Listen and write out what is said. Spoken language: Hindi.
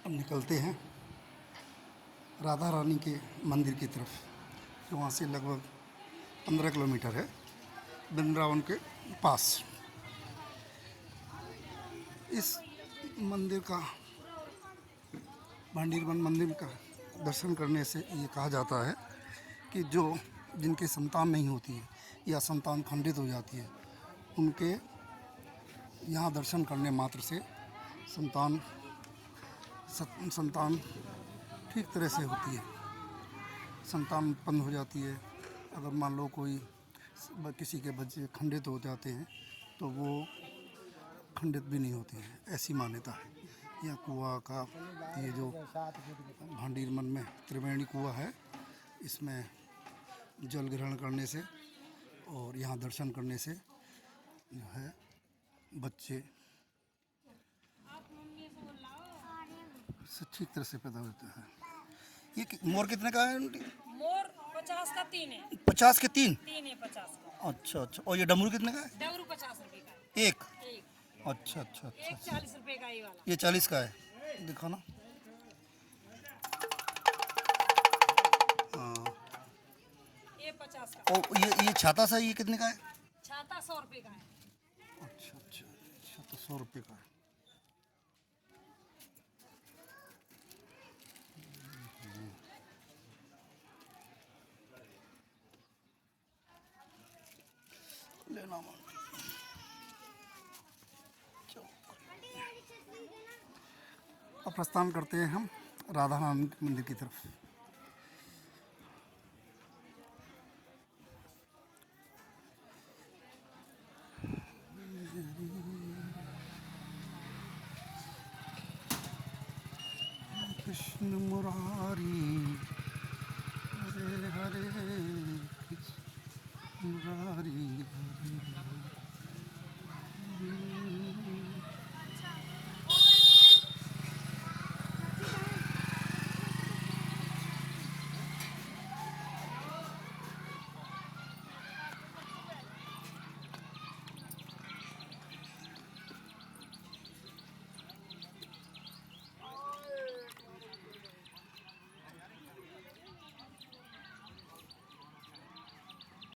अब निकलते हैं राधा रानी के मंदिर की तरफ, जो वहाँ से लगभग 15 किलोमीटर है, वृंदावन के पास। इस मंदिर का, भांडीर वन मंदिर का दर्शन करने से ये कहा जाता है कि जो जिनकी संतान नहीं होती है या संतान खंडित हो जाती है, उनके यहाँ दर्शन करने मात्र से संतान ठीक तरह से होती है, संतान उत्पन्न हो जाती है। अगर मान लो कोई किसी के बच्चे खंडित हो जाते हैं तो वो खंडित भी नहीं होते हैं, ऐसी मान्यता है। यह कुआं का, ये जो भांडीर मन में त्रिवेणी कुआं है, इसमें जल ग्रहण करने से और यहाँ दर्शन करने से जो है बच्चे ठीक तरह से पैदा होते हैं। ये मोर कितने का है? मोर 50 का 3 है। 50 के 3? 3 है 50 का। अच्छा अच्छा। और ये डमरू कितने का है? डमरू 50 रुपए का है। एक? एक। अच्छा अच्छा अच्छा। एक 40 रुपए का ये वाला। ये 40 का है, दिखा ना। हाँ। ये 50 का। और ये छाता सा, ये कितने का है? छाता 100 रुपए का है। अच्छा अच्छा, छाता 100 रुपये का है। लेना मन। अब प्रस्थान करते हैं हम राधा रानी मंदिर की तरफ। कृष्ण मुरारी